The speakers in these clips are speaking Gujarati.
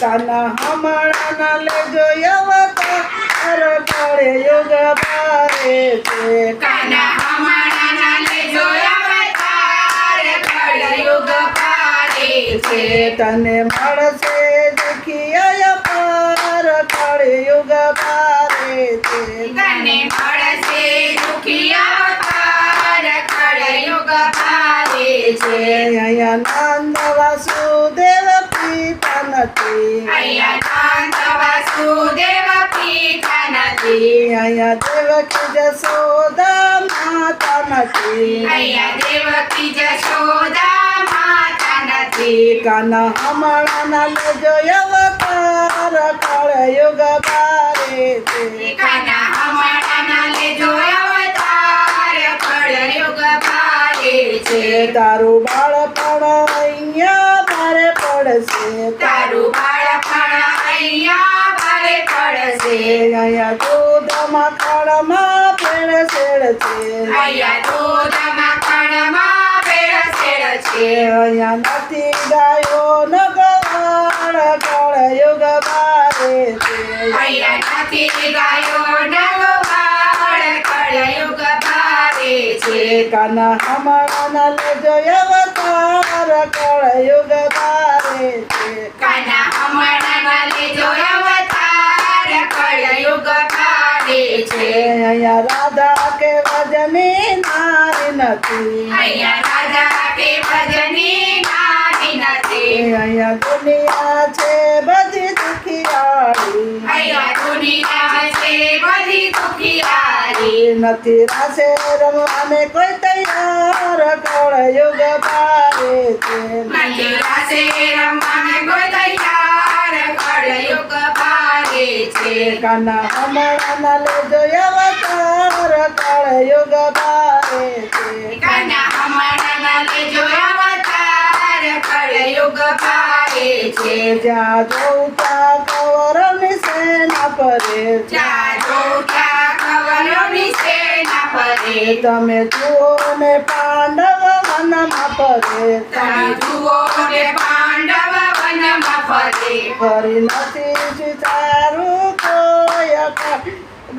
કાના હમણાના લેજો અવતાર કળે યુગ ભારે છે. કાના હમણાના લેજો અવતાર કળયુગ ભારે છે. તને મળશે દુખિયા પાર કળે યુગ ભારે છે. તને મળશે દુખિયા પાર કળયુગ ભારે છે. અહીંયા નંદ વાસુદેવ પિતા નથી. અહીંયા નંદ વાસુદેવ પિતા નથી. અહીંયા દેવકી જશોદા માતા નથી. અહીંયા દેવકી જશોદા માતા નથી. કાના હમણાના લેજો અવતાર કળે યુગ ભારે છે. કાના હમણાના લેજો અવતાર કળયુગ ભારે છે. તારું બાળપણ અહીંયા ભારે પડશે. તારું બાળપણ અહીંયા ભારે પડશે. અહીંયા દૂધ માખણમાં ભેળસેળ છે. અહીંયા દૂધ માખણમાં ભેળસેળ છે. અહીંયા નથી ગાયો ન ગવાળ કળ યુગ ભારે છે. અહીંયા નથી ગાયો નગવાળ કળયુગ ભારે છે. કાના હમણાના લેજો અવતાર કળ યુગ ભારે છે. કાના હમણાના લેજો અવતાર કળયુગ ભારે છે. અહીંયા રાધા કે ભજની નારી નથી. અહીંયા રાજા કે ભજની નારી નથી. અહીંયા દુનિયા છે બધી દુખિયાળી. અહીંયા દુનિયા છે બધી દુખિયારી. નથી રાસે રમવાને કોઈ તૈયાર કળ યુગ ભારે છે. નથી રાસે રમવાને કોઈ તૈયાર કળયુગ ભારે છે. કાના હમણાના લેજો અવતાર કળ યુગ ભારે છે. કાના હમણાના લેજો અવતાર કળયુગ ભારે છે. જ્યાં જોઉં ત્યાં કૌરવની સેના પરે. જ્યાં જોતા કવરોની સેના ફરે. તમે જુઓ ને પાંડવ વનમાં પરે. તમે જુઓ ને પાંડવ વનમાં ફરે. ફરી નથી વિચારું કોઈ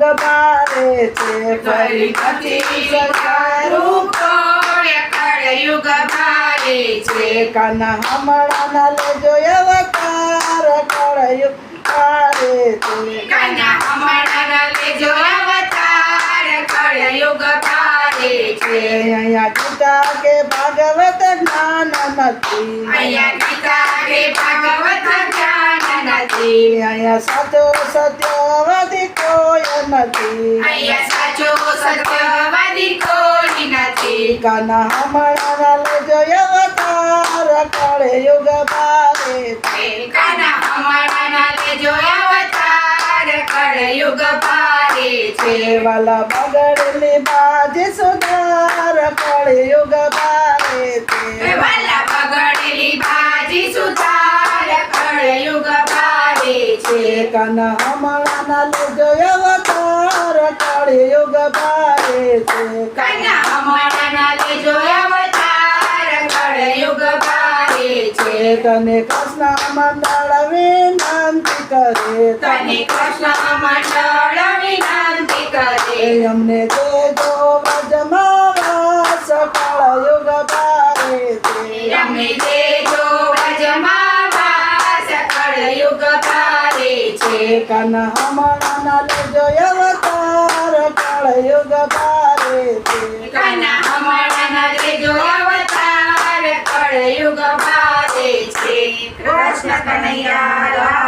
ગભારે છે. ફરી નથી વિચારું કોઈ કળયુગ ભારે છે. કાના હમણાના લેજો અવતાર કળ યુગ ભારે છે. કાના હમણાના લેજો અવતાર કળયુગ ભારે છે. અહીંયા ગીતા કે ભાગવત જ્ઞાન નથી. અહીંયા ગીતા કે ભાગવત જ્ઞાન નથી. અહીંયા સાચો સત્યવાદી કોઈ નથી. અહીંયા સાચો સત્યવાદી કોઈ નથી. કાના હમણાના લેજો અવતાર કળ યુગ ભારે છે. કાના હમણાના લેજો અવતાર કળયુગ ભારે છે. વાલા બગડેલી બાજી સુધાર કળ યુગ ભારે છે. વાલા બગડેલી ભાજી સુધાર કળયુગ ભારે છે. કાના હમણાના લેજો અવતાર કળ યુગ ભારે છે. કાના હમણાના લેજો અવતાર કળયુગ ભારે છે. તને કૃષ્ણ મંડળ વિનંતી કરે. તને કૃષ્ણ મંડળ વિનંતી કરે. અમને દેજો વજમાં વાસ કળ યુગ ભારે છે. અમે દેજો વજમાં વાસ કળયુગ ભારે છે. કાના હમણાના લેજો અવતાર કળ યુગ ભારે છે. કાના હમણાના લેજો અવતાર કળયુગ ભારે છે. કૃષ્ણ કનૈયા